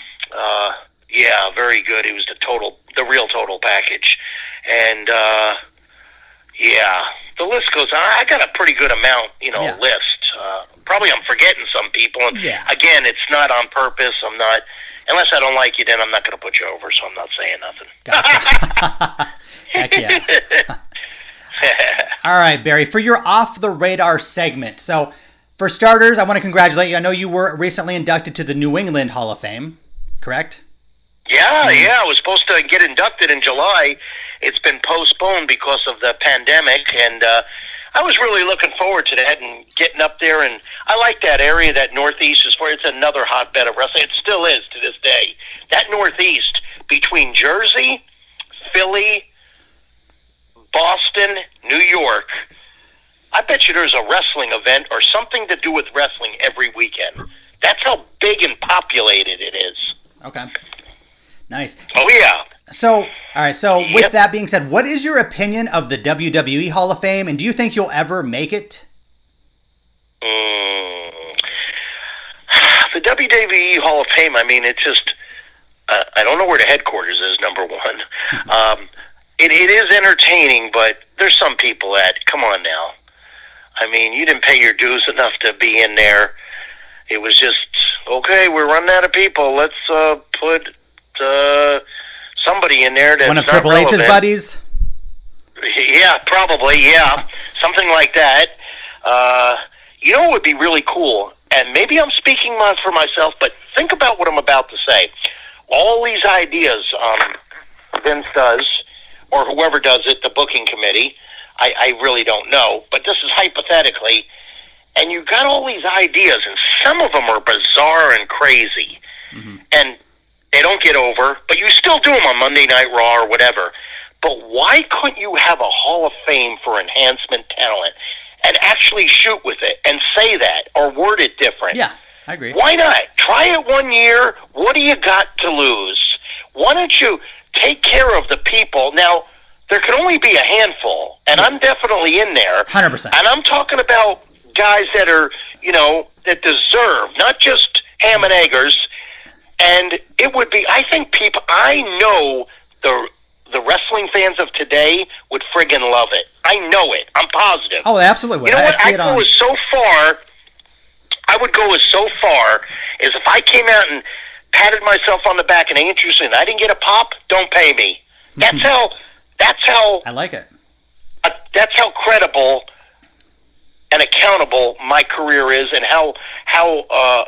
Very good. He was the real total package. And, the list goes on. I got a pretty good amount, list. Probably I'm forgetting some people. And again, it's not on purpose. I'm not, unless I don't like you, then I'm not going to put you over, so I'm not saying nothing. Gotcha. Heck yeah. All right, Barry, for your off-the-radar segment. So, for starters, I want to congratulate you. I know you were recently inducted to the New England Hall of Fame, correct? Yeah. I was supposed to get inducted in July. It's been postponed because of the pandemic, and I was really looking forward to that and getting up there. And I like that area, that Northeast, it's another hotbed of wrestling. It still is to this day. That Northeast, between Jersey, Philly, Boston, New York, I bet you there's a wrestling event or something to do with wrestling every weekend. That's how big and populated it is. Okay. Nice. Oh, yeah. So, all right. So, with that being said, what is your opinion of the WWE Hall of Fame, and do you think you'll ever make it? The WWE Hall of Fame, it's just, I don't know where the headquarters is, number one. It is entertaining, but there's some people that, come on now. You didn't pay your dues enough to be in there. It was just, okay, we're running out of people. Let's put somebody in there that's one of not Triple relevant. H's buddies? Yeah, probably, yeah. Something like that. You know what would be really cool, and maybe I'm speaking for myself, but think about what I'm about to say. All these ideas Vince does, or whoever does it, the booking committee, I really don't know, but this is hypothetically, and you got all these ideas, and some of them are bizarre and crazy, and they don't get over, but you still do them on Monday Night Raw or whatever. But why couldn't you have a Hall of Fame for enhancement talent and actually shoot with it and say that or word it different? Yeah, I agree. Why not? Try it 1 year. What do you got to lose? Why don't you take care of the people? Now, there can only be a handful, and I'm definitely in there. 100%. And I'm talking about guys that are, that deserve, not just ham and eggers. And it would be, I think people, I know the wrestling fans of today would friggin' love it. I know it. I'm positive. Oh, absolutely would. You know what? I I would go as so far as if I came out and patted myself on the back and introduced and I didn't get a pop, don't pay me. That's how I like it. That's how credible and accountable my career is, and how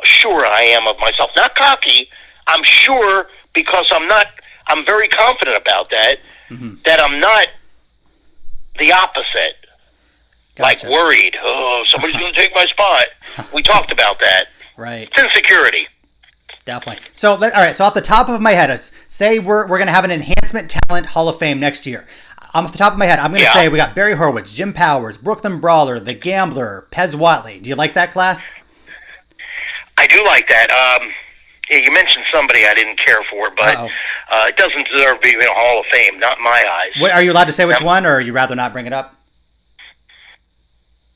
sure I am of myself. Not cocky. I'm sure because I'm very confident about that. That I'm not the opposite. Gotcha. Like worried. Oh, somebody's going to take my spot. We talked about that. Right. It's insecurity. Definitely. So, all right. So, off the top of my head, say we're going to have an enhancement talent Hall of Fame next year. Off the top of my head, I'm going to say we got Barry Horowitz, Jim Powers, Brooklyn Brawler, The Gambler, Pez Whatley. Do you like that class? I do like that. Yeah, you mentioned somebody I didn't care for, but it doesn't deserve to be in a Hall of Fame, not in my eyes. Are you allowed to say which one, or you rather not bring it up?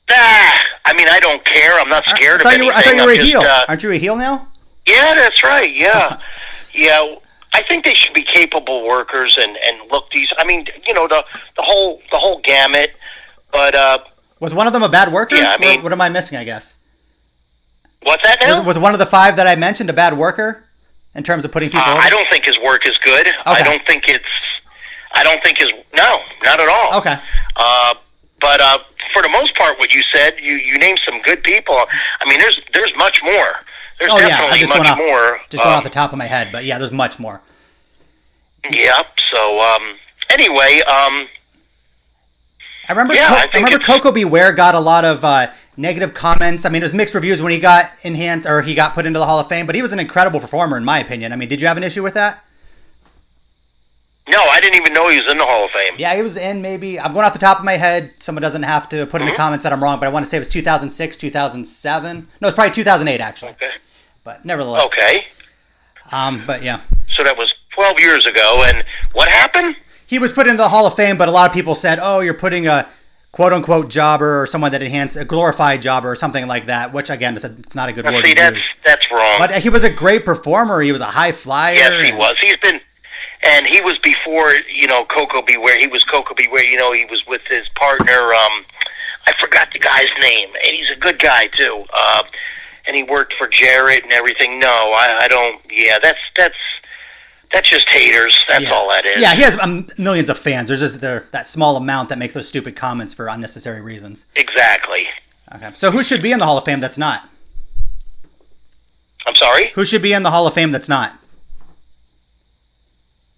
I mean, I don't care. I'm not scared of anything. I thought you were a heel. Aren't you a heel now? Yeah, that's right. Yeah. Yeah. I think they should be capable workers and look these. I mean, the whole gamut. But was one of them a bad worker? Yeah, I mean, what am I missing? I guess. What's that now? Was one of the 5 that I mentioned a bad worker in terms of putting people over? I don't think his work is good. Okay. I don't think no, not at all. Okay. But for the most part, what you said, you named some good people. I mean, there's much more. There's definitely much more. Just going off the top of my head, but yeah, there's much more. Yep. So anyway, I remember Coco Beware got a lot of negative comments. I mean, it was mixed reviews when he got enhanced or he got put into the Hall of Fame, but he was an incredible performer in my opinion. I mean, did you have an issue with that? No, I didn't even know he was in the Hall of Fame. Yeah, he was in maybe, I'm going off the top of my head. Someone doesn't have to put in the comments that I'm wrong, but I want to say it was 2006, 2007. No, it's probably 2008 actually. Okay. But nevertheless. Okay. But yeah. So that was 12 years ago, and what happened? He was put into the Hall of Fame, but a lot of people said, oh, you're putting a quote-unquote jobber or someone that enhanced a glorified jobber or something like that, which, again, it's not a good word to use. That's wrong. But he was a great performer. He was a high flyer. Yes, he was. And he was before, Coco Beware. He was Coco Beware. He was with his partner. I forgot the guy's name. And he's a good guy, too. And he worked for Jarrett and everything. No, I don't. Yeah, that's just haters. That's all that is. Yeah, he has millions of fans. There's just that small amount that make those stupid comments for unnecessary reasons. Exactly. Okay. So who should be in the Hall of Fame that's not? I'm sorry? Who should be in the Hall of Fame that's not?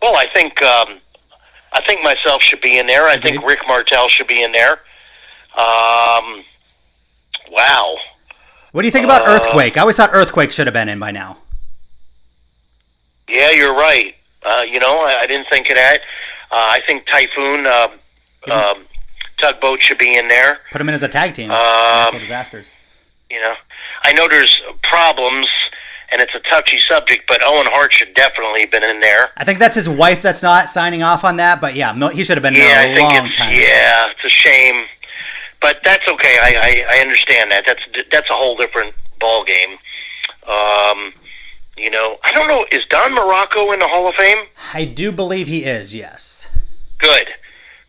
Well, I think myself should be in there. I think Rick Martel should be in there. Wow. What do you think about Earthquake? I always thought Earthquake should have been in by now. Yeah, you're right. I didn't think of that. I think Typhoon Tugboat should be in there. Put him in as a tag team. Natural disasters. I know there's problems, and it's a touchy subject, but Owen Hart should definitely have been in there. I think that's his wife that's not signing off on that, but yeah, he should have been there a long time. Yeah, it's a shame. But that's okay. I understand that. That's a whole different ball game. I don't know. Is Don Morocco in the Hall of Fame? I do believe he is. Yes. Good,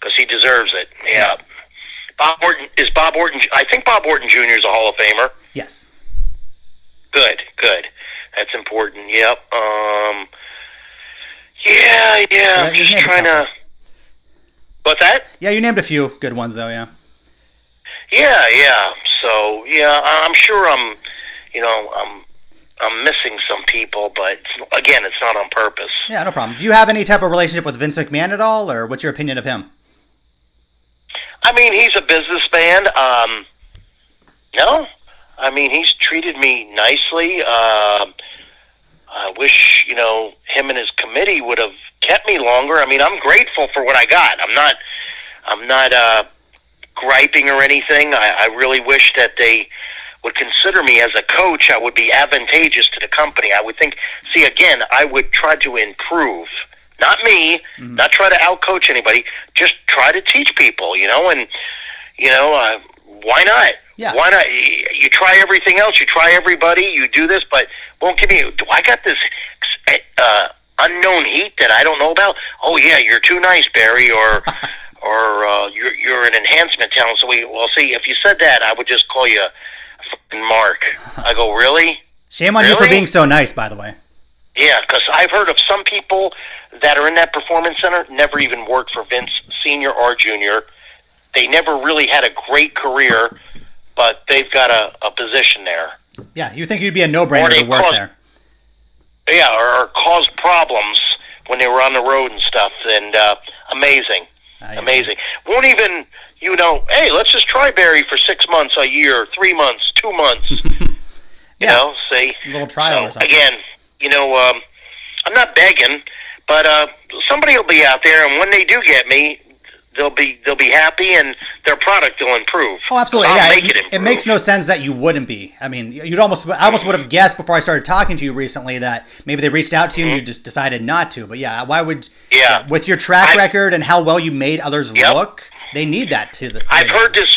because he deserves it. Yeah. Bob Orton. I think Bob Orton Jr. is a Hall of Famer. Yes. Good. That's important. Yep. Yeah. I'm just trying to. What's that? Yeah, you named a few good ones though. Yeah. Yeah. So yeah, I'm sure I'm missing some people, but again, it's not on purpose. Yeah, no problem. Do you have any type of relationship with Vince McMahon at all, or what's your opinion of him? I mean, he's a businessman. No, I mean, he's treated me nicely. I wish, him and his committee would have kept me longer. I mean, I'm grateful for what I got. I'm not griping or anything. I really wish that they would consider me as a coach. I would be advantageous to the company. I would think, see, again, I would try to improve. Not me, not try to outcoach anybody, just try to teach people, and, why not? Yeah. Why not? You try everything else. You try everybody. You do this, but won't give me. Do I got this unknown heat that I don't know about? Oh yeah, you're too nice, Barry, or you're an enhancement talent. So see, if you said that, I would just call you fucking Mark. I go, really? Shame on you for being so nice, by the way. Yeah, because I've heard of some people that are in that performance center never even worked for Vince Senior or Junior. They never really had a great career, but they've got a position there. Yeah, you think you'd be a no-brainer to work there. Yeah, or cause problems when they were on the road and stuff. And amazing. Amazing. Won't even, hey, let's just try Barry for 6 months, a year, 3 months, 2 months. See? A little trial or something. Again, I'm not begging, but somebody will be out there, and when they do get me, they'll be happy, and their product will improve. Oh, absolutely. I'll make it improve. It makes no sense that you wouldn't be. I mean, I almost would have guessed before I started talking to you recently that maybe they reached out to you and you just decided not to. But yeah, why would? Yeah. With your track record and how well you made others look, they need that too. I've heard this,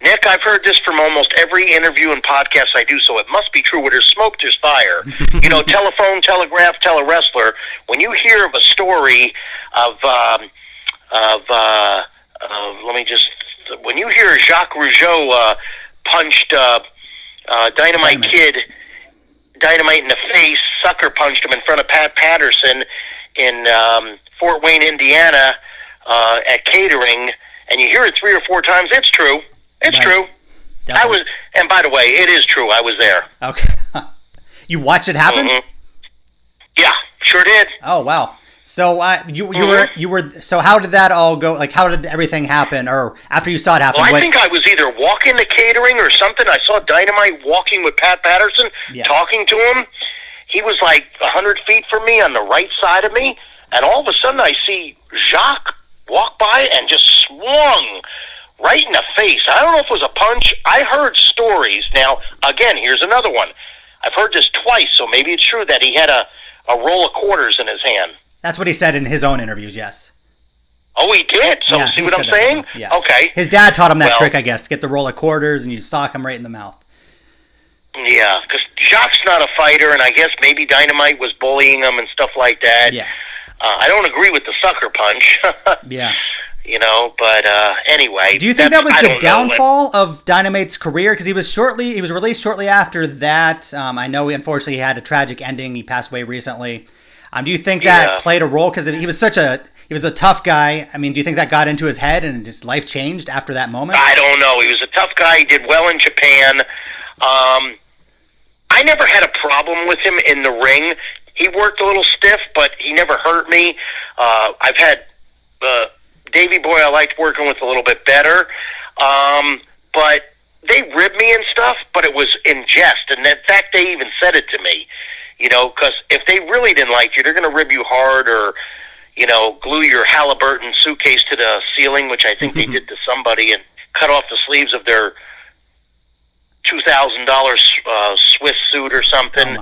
Nick. I've heard this from almost every interview and podcast I do, so it must be true. Where there's smoke, there's fire. Telephone, telegraph, telewrestler. When you hear of a story of when you hear Jacques Rougeau punched Dynamite Kid Dynamite in the face, sucker punched him in front of Pat Patterson in Fort Wayne, Indiana, at catering, and you hear it 3 or 4 times, it's true. It's true. Definitely. And by the way, it is true. I was there. Okay. You watched it happen? Mm-hmm. Yeah, sure did. Oh wow. So you were. So how did that all go? Like, how did everything happen? Or after you saw it happen? Well, I think I was either walking to catering or something. I saw Dynamite walking with Pat Patterson, talking to him. He was like 100 feet from me on the right side of me, and all of a sudden I see Jacques walk by and just swung right in the face. I don't know if it was a punch. I heard stories. Now, again, here's another one. I've heard this twice, so maybe it's true that he had a roll of quarters in his hand. That's what he said in his own interviews, yes. Oh, he did? So see what I'm saying? Yeah. Okay. His dad taught him that trick, I guess, to get the roll of quarters and you sock him right in the mouth. Yeah, because Jacques' not a fighter, and I guess maybe Dynamite was bullying him and stuff like that. Yeah. I don't agree with the sucker punch. Yeah. But anyway. Do you think that was the downfall of Dynamite's career? Because he was released shortly after that. I know, unfortunately, he had a tragic ending. He passed away recently. Do you think that played a role? Because he was a tough guy. I mean, do you think that got into his head and his life changed after that moment? I don't know. He was a tough guy. He did well in Japan. I never had a problem with him in the ring. He worked a little stiff, but he never hurt me. I've had Davey Boy I liked working with a little bit better. But they ribbed me and stuff, but it was in jest. And in fact, they even said it to me. Because if they really didn't like you, they're going to rib you hard or, glue your Halliburton suitcase to the ceiling, which I think they did to somebody, and cut off the sleeves of their $2,000 Swiss suit or something.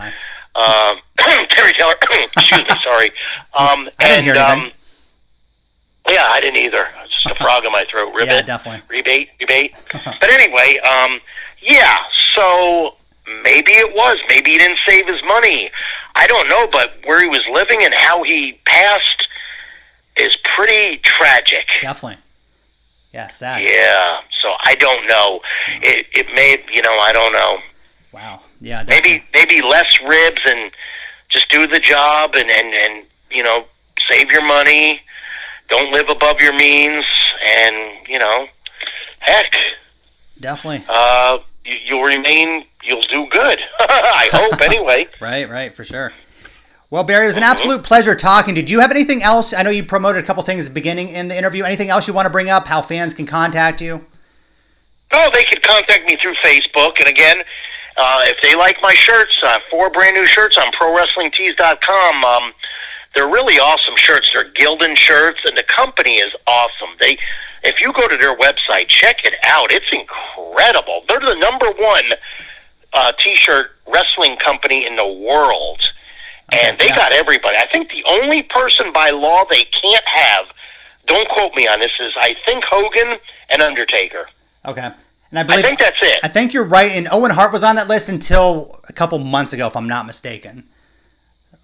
Terry Taylor, excuse me, sorry. I didn't hear anything. Yeah, I didn't either. It's just a frog in my throat. Ribbit. Yeah, definitely. Rebate. But anyway, so maybe it was. Maybe he didn't save his money. I don't know, but where he was living and how he passed is pretty tragic. Definitely. Yeah, sad. Yeah, so I don't know. It may, I don't know. Wow. Yeah, definitely. Maybe less ribs and just do the job and save your money. Don't live above your means, and heck, Definitely. You'll do good. I hope, anyway. Right, for sure. Well, Barry, it was an absolute pleasure talking. Did you have anything else? I know you promoted a couple things at the beginning in the interview. Anything else you want to bring up, how fans can contact you? Oh, they can contact me through Facebook. And again, if they like my shirts, 4 brand new shirts on ProWrestlingTees.com. They're really awesome shirts. They're Gildan shirts, and the company is awesome. If you go to their website, check it out. It's incredible. They're the #1 T-shirt wrestling company in the world. And they got everybody. I think the only person by law they can't have, don't quote me on this, is I think Hogan and Undertaker. Okay. And I think that's it. I think you're right. And Owen Hart was on that list until a couple months ago, if I'm not mistaken.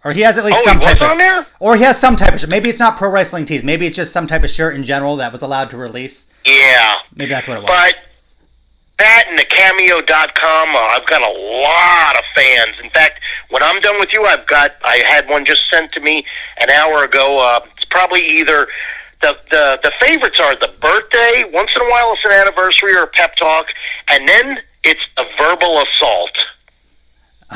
Or he has at least some type of... on there? Or he has some type of shirt. Maybe it's not Pro Wrestling Tees. Maybe it's just some type of shirt in general that was allowed to release. Yeah. Maybe that's what it was. But that and the Cameo.com, I've got a lot of fans. In fact, when I'm done with you, I had one just sent to me an hour ago. It's probably either... The favorites are the birthday, once in a while it's an anniversary or a pep talk, and then it's a verbal assault.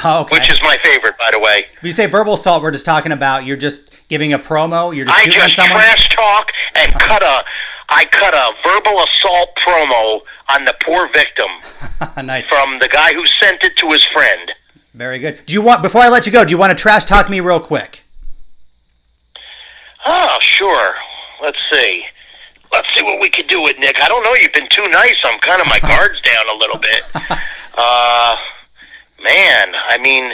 Oh, okay. Which is my favorite, by the way. When you say verbal assault, we're just talking about you're just giving a promo? You're just shooting someone? trash talk and I cut a verbal assault promo on the poor victim. Nice. From the guy who sent it to his friend. Very good. Before I let you go, do you want to trash talk me real quick? Oh, sure. Let's see what we could do with Nick. I don't know. You've been too nice. I'm kind of my guard's down a little bit. Man, I mean,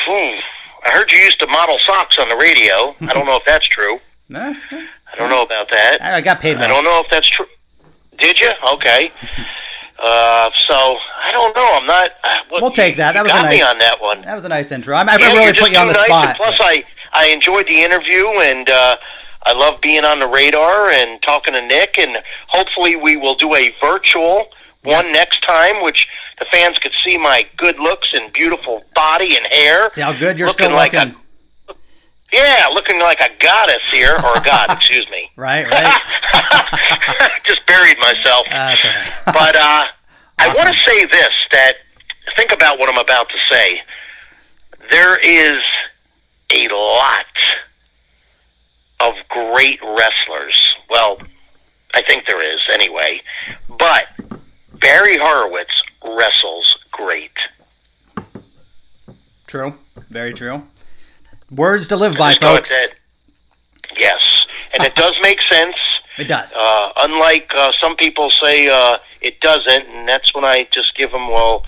I heard you used to model socks on the radio. I don't know if that's true. No. I don't know about that. I got paid. I don't know if that's true. Did you? Okay. So I don't know. I'm not. We'll take that. That was got a nice. Me on that one. That was a nice intro. I really put you on the spot. Plus, I enjoyed the interview, and I love being on the radar and talking to Nick. And hopefully, we will do a virtual one next time, which the fans could see my good looks and beautiful body and hair. See how good you're still looking. Looking like a goddess here, or a god, excuse me. Right. Just buried myself. That's all right. But awesome. I want to say this, that think about what I'm about to say. There is a lot of great wrestlers. Well, I think there is anyway. But Barry Horowitz wrestles great. True. Very true. Words to live by, folks. Yes. And it does make sense. It does. Unlike some people say it doesn't, and that's when I just give them, well,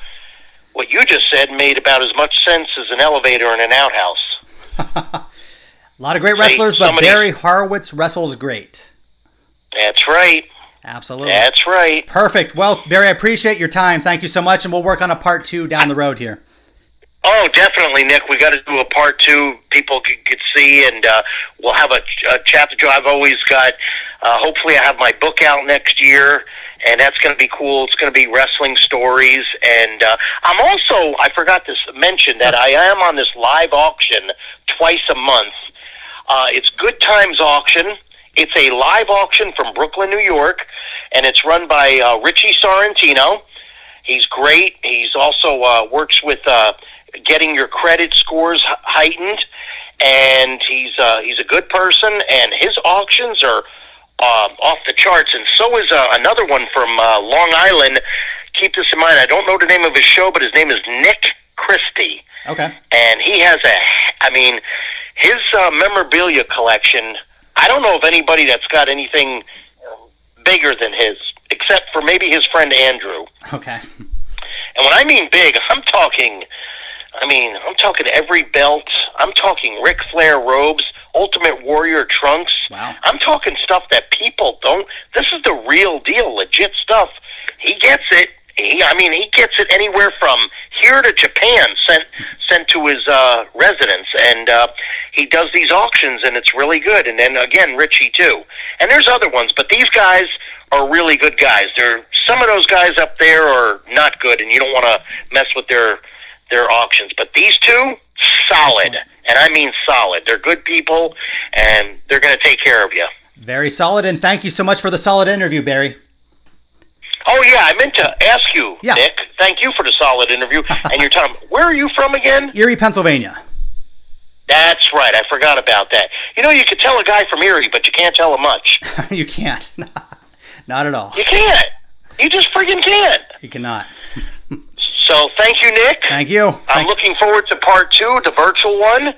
what you just said made about as much sense as an elevator in an outhouse. A lot of great wrestlers, but Barry Horowitz wrestles great. That's right. Absolutely. That's right. Perfect. Well, Barry, I appreciate your time. Thank you so much, and we'll work on a part 2 down the road here. Oh, definitely, Nick. We got to do a part 2. People could see, and we'll have a chapter 2. I've always got. Hopefully, I have my book out next year, and that's going to be cool. It's going to be wrestling stories, and I'm also. I forgot to mention that I am on this live auction twice a month. It's Good Times Auction. It's a live auction from Brooklyn, New York, and it's run by Richie Sorrentino. He's great. He's also works with getting your credit scores heightened, and he's a good person, and his auctions are off the charts, and so is another one from Long Island. Keep this in mind. I don't know the name of his show, but his name is Nick Christie. Okay. And he has his memorabilia collection, I don't know of anybody that's got anything bigger than his, except for maybe his friend Andrew. Okay. And when I mean big, I'm talking every belt. I'm talking Ric Flair robes, Ultimate Warrior trunks. Wow. I'm talking stuff that people don't. This is the real deal, legit stuff. He gets it. He gets it anywhere from here to Japan, sent to his residence, and he does these auctions, and it's really good. And then again, Richie too. And there's other ones, but these guys are really good guys. Some of those guys up there are not good, and you don't want to mess with their auctions. But these two, solid, and I mean solid. They're good people, and they're going to take care of you. Very solid, and thank you so much for the solid interview, Barry. Oh, yeah, I meant to ask you, Yeah. Nick. Thank you for the solid interview and your time. Where are you from again? Erie, Pennsylvania. That's right. I forgot about that. You know, you could tell a guy from Erie, but you can't tell him much. You can't. Not at all. You can't. You just friggin' can't. You cannot. So thank you, Nick. Thank you. I'm looking forward to part 2, the virtual one.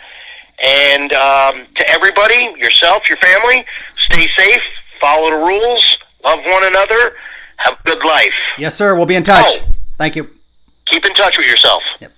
And to everybody, yourself, your family, stay safe, follow the rules, love one another, have a good life. Yes, sir. We'll be in touch. Oh. Thank you. Keep in touch with yourself. Yep.